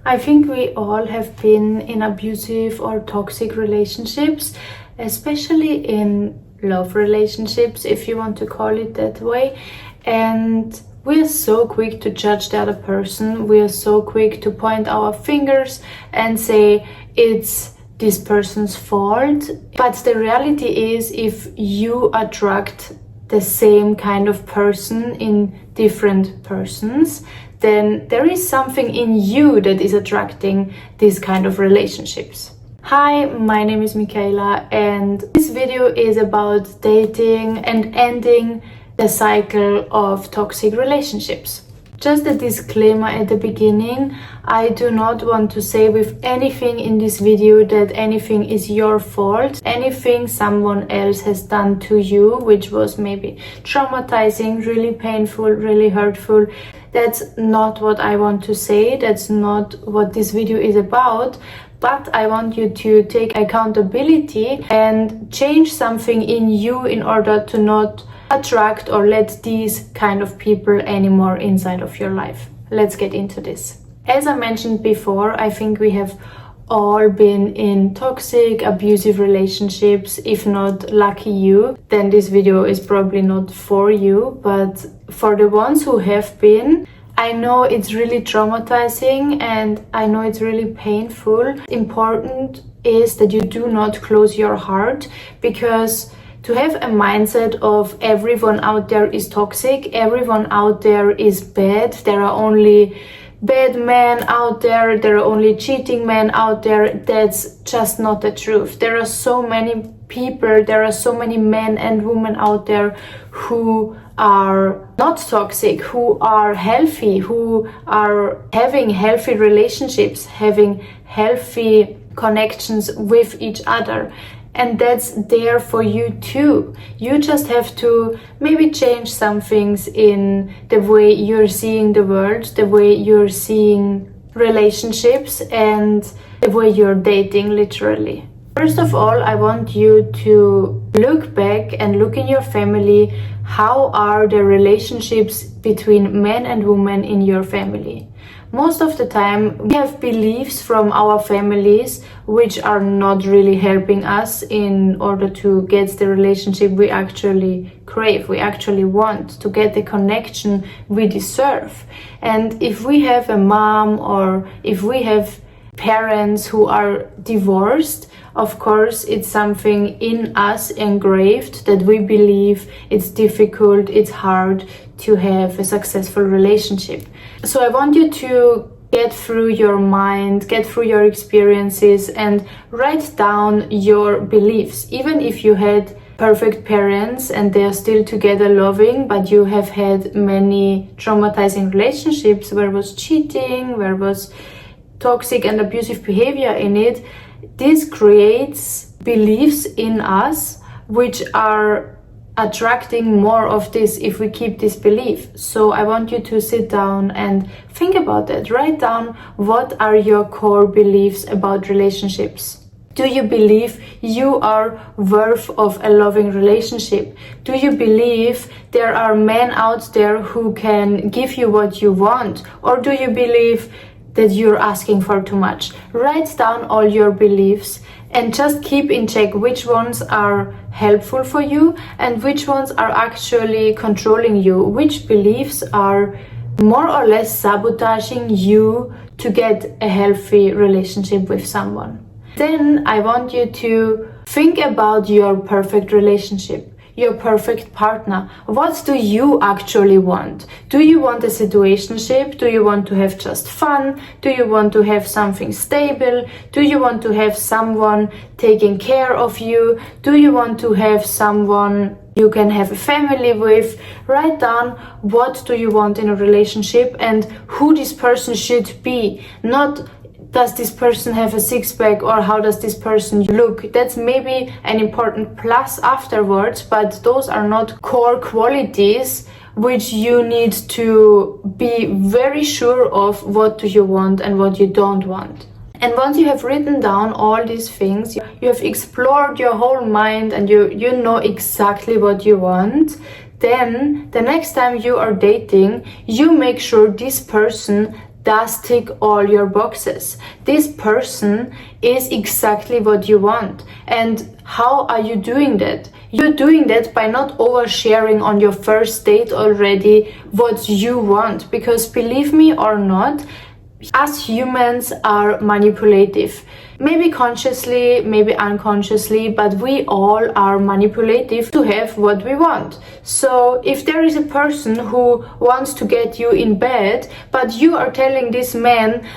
I think we all have been in abusive or toxic relationships, especially in love relationships, if you want to call it that way. And we are so quick to judge the other person. We are so quick to point our fingers and say it's this person's fault. But the reality is, if you attract the same kind of person in different persons, then there is something in you that is attracting these kind of relationships. Hi, my name is Michaela, and this video is about dating and ending the cycle of toxic relationships. Just a disclaimer at the beginning, I do not want to say with anything in this video that anything is your fault. Anything someone else has done to you, which was maybe traumatizing, really painful, really hurtful, that's not what I want to say. That's not what this video is about. But I want you to take accountability and change something in you in order to not attract or let these kind of people anymore inside of your life. Let's get into this. As I mentioned before, I think we have all been in toxic, abusive relationships. If not, lucky you, then this video is probably not for you. But for the ones who have been, I know it's really traumatizing and I know it's really painful. Important is that you do not close your heart, because to have a mindset of everyone out there is toxic, everyone out there is bad, there are only bad men out there, there are only cheating men out there, that's just not the truth. There are so many people, there are so many men and women out there who are not toxic, who are healthy, who are having healthy relationships, having healthy connections with each other. And that's there for you too. You just have to maybe change some things in the way you're seeing the world, the way you're seeing relationships, and the way you're dating, literally. First of all, I want you to look back and look in your family. How are the relationships between men and women in your family? Most of the time, we have beliefs from our families which are not really helping us in order to get the relationship we actually crave, we actually want, to get the connection we deserve. And if we have a mom or if we have parents who are divorced, of course, it's something in us engraved that we believe it's difficult, it's hard to have a successful relationship. So I want you to get through your mind, get through your experiences and write down your beliefs. Even if you had perfect parents and they are still together loving, but you have had many traumatizing relationships where was cheating, where was toxic and abusive behavior in it, this creates beliefs in us which are attracting more of this if we keep this belief. So I want you to sit down and think about that. Write down, what are your core beliefs about relationships? Do you believe you are worth of a loving relationship? Do you believe there are men out there who can give you what you want? Or do you believe that you're asking for too much? Write down all your beliefs and just keep in check which ones are helpful for you and which ones are actually controlling you, which beliefs are more or less sabotaging you to get a healthy relationship with someone. Then I want you to think about your perfect relationship, your perfect partner. What do you actually want? Do you want a situationship? Do you want to have just fun? Do you want to have something stable? Do you want to have someone taking care of you? Do you want to have someone you can have a family with? Write down, what do you want in a relationship and who this person should be. Not does this person have a six-pack or how does this person look. That's maybe an important plus afterwards, but those are not core qualities which you need to be very sure of. What do you want and what you don't want. And once you have written down all these things, you have explored your whole mind and you know exactly what you want, then the next time you are dating, you make sure this person does tick all your boxes. This person is exactly what you want. And how are you doing that? You're doing that by not oversharing on your first date already what you want. Because believe me or not, us humans are manipulative. Maybe consciously, maybe unconsciously, but we all are manipulative to have what we want. So if there is a person who wants to get you in bed, but you are telling this man,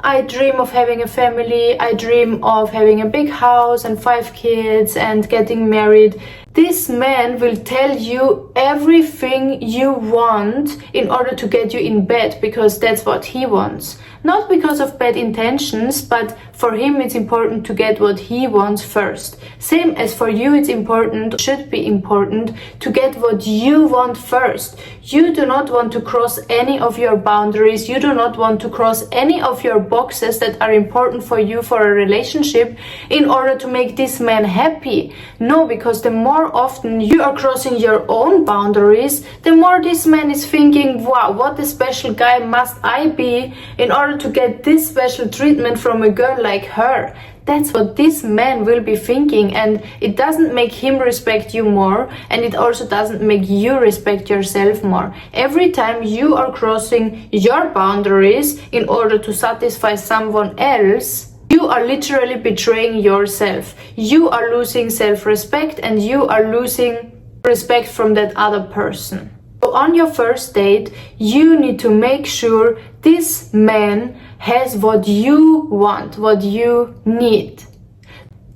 I dream of having a family, I dream of having a big house and 5 kids and getting married, this man will tell you everything you want in order to get you in bed, because that's what he wants. Not because of bad intentions, but for him it's important to get what he wants first. Same as for you, it's important, should be important, to get what you want first. You do not want to cross any of your boundaries. You do not want to cross any of your boxes that are important for you for a relationship in order to make this man happy. No, because the more often you are crossing your own boundaries, the more this man is thinking, wow, what a special guy must I be in order to get this special treatment from a girl like her. That's what this man will be thinking, and it doesn't make him respect you more, and it also doesn't make you respect yourself more. Every time you are crossing your boundaries in order to satisfy someone else, you are literally betraying yourself. You are losing self-respect, and you are losing respect from that other person. So on your first date, you need to make sure this man has what you want, what you need.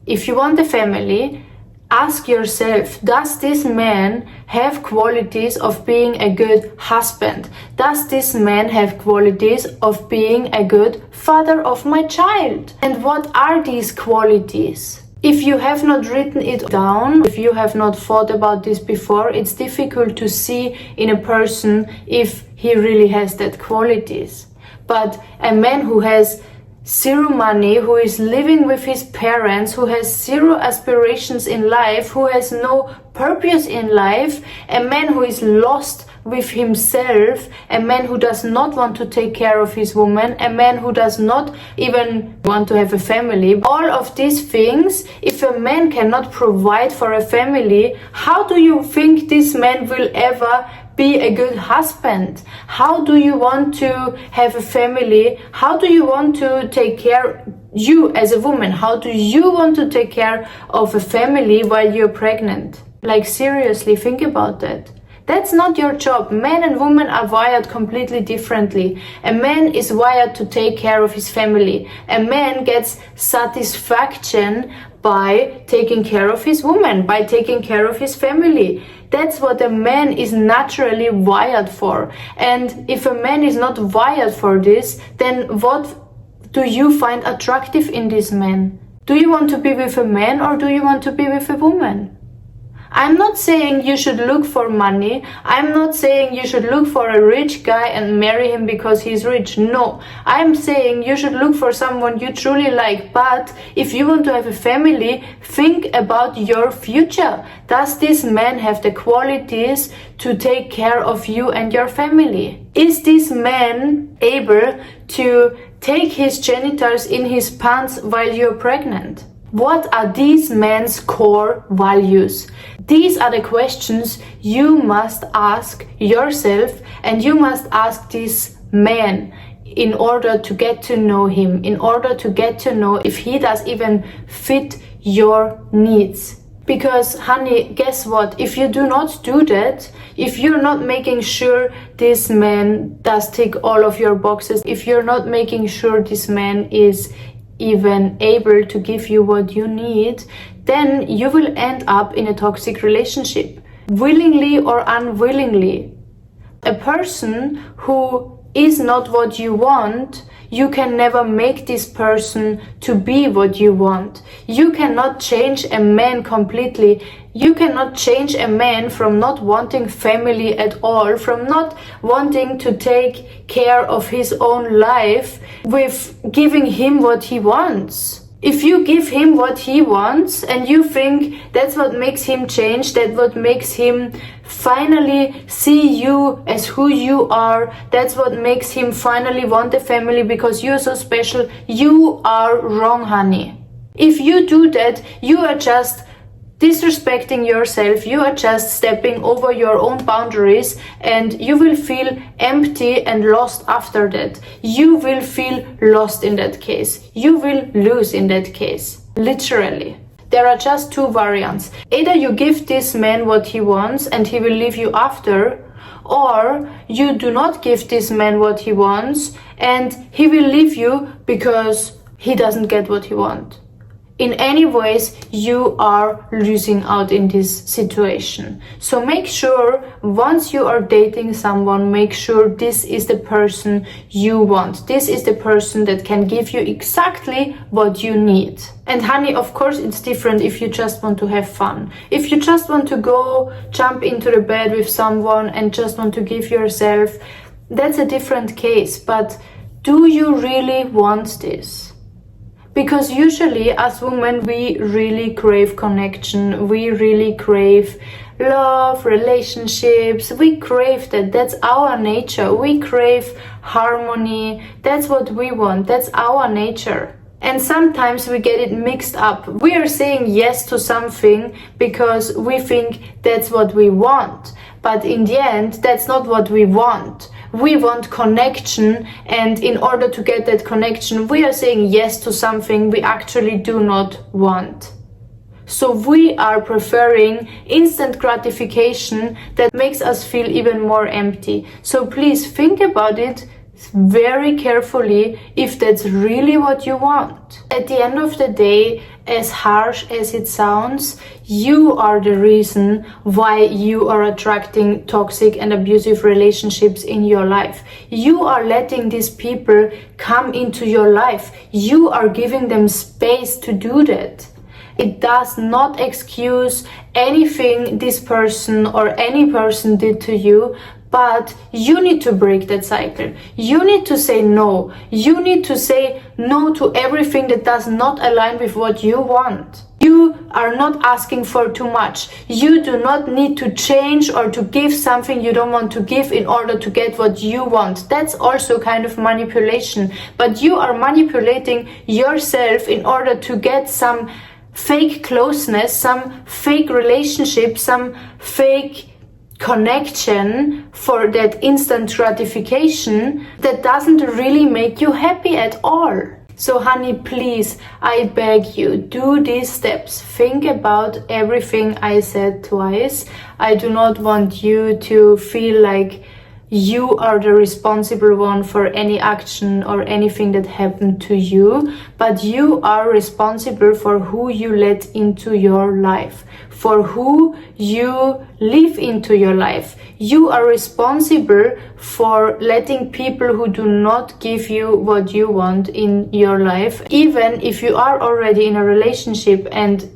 If you want a family, ask yourself, does this man have qualities of being a good husband? Does this man have qualities of being a good father of my child? And what are these qualities? If you have not written it down, if you have not thought about this before, it's difficult to see in a person if he really has that qualities. But a man who has zero money, who is living with his parents, who has zero aspirations in life, who has no purpose in life, a man who is lost with himself, a man who does not want to take care of his woman, a man who does not even want to have a family. All of these things, if a man cannot provide for a family, how do you think this man will ever be a good husband? How do you want to have a family? How do you want to take care, you as a woman, how do you want to take care of a family while you're pregnant? Like, seriously, think about that. That's not your job. Men and women are wired completely differently. A man is wired to take care of his family. A man gets satisfaction by taking care of his woman, by taking care of his family. That's what a man is naturally wired for. And if a man is not wired for this, then what do you find attractive in this man? Do you want to be with a man, or do you want to be with a woman? I'm not saying you should look for money. I'm not saying you should look for a rich guy and marry him because he's rich. No, I'm saying you should look for someone you truly like. But if you want to have a family, think about your future. Does this man have the qualities to take care of you and your family? Is this man able to take his genitals in his pants while you're pregnant? What are these men's core values? These are the questions you must ask yourself, and you must ask this man in order to get to know him, in order to get to know if he does even fit your needs. Because, honey, guess what? If you do not do that, if you're not making sure this man does tick all of your boxes, if you're not making sure this man is even able to give you what you need, then you will end up in a toxic relationship, willingly or unwillingly. A person who is not what you want, you can never make this person to be what you want. You cannot change a man completely. You cannot change a man from not wanting family at all, from not wanting to take care of his own life, with giving him what he wants. If you give him what he wants and you think that's what makes him change, that's what makes him finally see you as who you are, that's what makes him finally want a family because you're so special, you are wrong, honey. If you do that, you are just disrespecting yourself, you are just stepping over your own boundaries, and you will feel empty and lost after that. You will feel lost in that case. You will lose in that case. Literally. There are just two variants. Either you give this man what he wants and he will leave you after, or you do not give this man what he wants and he will leave you because he doesn't get what he wants. In any ways, you are losing out in this situation. So make sure once you are dating someone, make sure this is the person you want. This is the person that can give you exactly what you need. And honey, of course, it's different if you just want to have fun. If you just want to go jump into the bed with someone and just want to give yourself, that's a different case. But do you really want this? Because usually as women, we really crave connection, we really crave love, relationships, we crave that, that's our nature, we crave harmony, that's what we want, that's our nature. And sometimes we get it mixed up. We are saying yes to something because we think that's what we want, but in the end, that's not what we want. We want connection, and in order to get that connection, we are saying yes to something we actually do not want. So we are preferring instant gratification that makes us feel even more empty. So please think about it very carefully if that's really what you want. At the end of the day, as harsh as it sounds, you are the reason why you are attracting toxic and abusive relationships in your life. You are letting these people come into your life. You are giving them space to do that. It does not excuse anything this person or any person did to you, but you need to break that cycle. You need to say no. You need to say no to everything that does not align with what you want. You are not asking for too much. You do not need to change or to give something you don't want to give in order to get what you want. That's also kind of manipulation. But you are manipulating yourself in order to get some fake closeness, some fake relationship, some fake connection for that instant gratification that doesn't really make you happy at all. So honey, please, I beg you, do these steps. Think about everything I said twice. I do not want you to feel like you are the responsible one for any action or anything that happened to you, but you are responsible for who you let into your life, for who you live into your life. You are responsible for letting people who do not give you what you want in your life. Even if you are already in a relationship and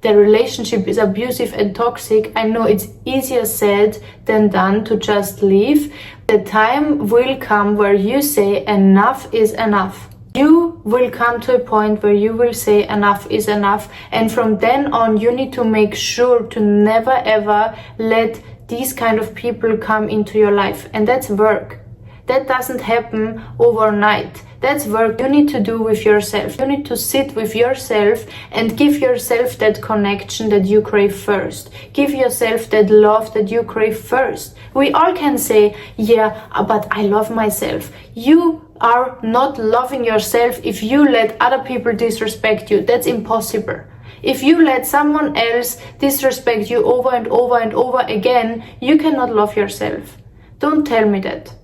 the relationship is abusive and toxic, I know it's easier said than done to just leave. The time will come where you say enough is enough. You will come to a point where you will say enough is enough, and from then on you need to make sure to never ever let these kind of people come into your life. And that's work. That doesn't happen overnight. That's work you need to do with yourself. You need to sit with yourself and give yourself that connection that you crave first. Give yourself that love that you crave first. We all can say, yeah, but I love myself. You are not loving yourself if you let other people disrespect you. That's impossible. If you let someone else disrespect you over and over and over again, you cannot love yourself. Don't tell me that.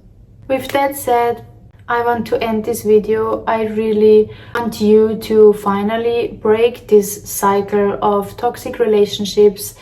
With that said, I want to end this video. I really want you to finally break this cycle of toxic relationships.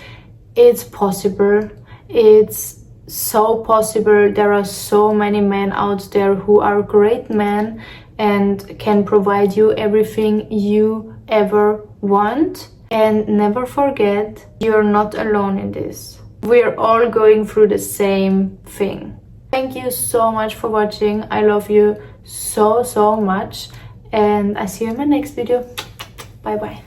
It's possible. It's so possible. There are so many men out there who are great men and can provide you everything you ever want. And never forget, you're not alone in this. We're all going through the same thing. Thank you so much for watching. I love you so much, and I see you in my next video. Bye bye.